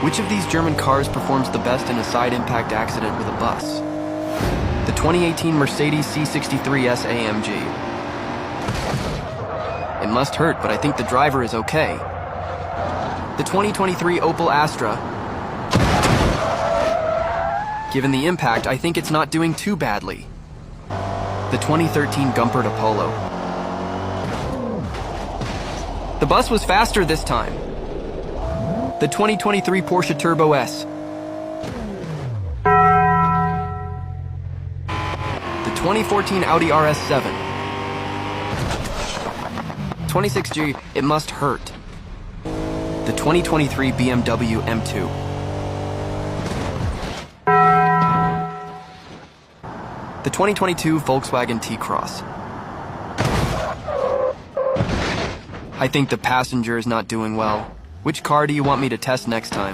Which of these German cars performs the best in a side impact accident with a bus? The 2018 Mercedes C63S AMG. It must hurt, but I think the driver is okay. The 2023 Opel Astra. Given the impact, I think it's not doing too badly. The 2013 Gumpert Apollo. The bus was faster this time. The 2023 Porsche Turbo S. The 2014 Audi RS7. 26G, it must hurt. The 2023 BMW M2. The 2022 Volkswagen T-Cross. I think the passenger is not doing well. Which car do you want me to test next time?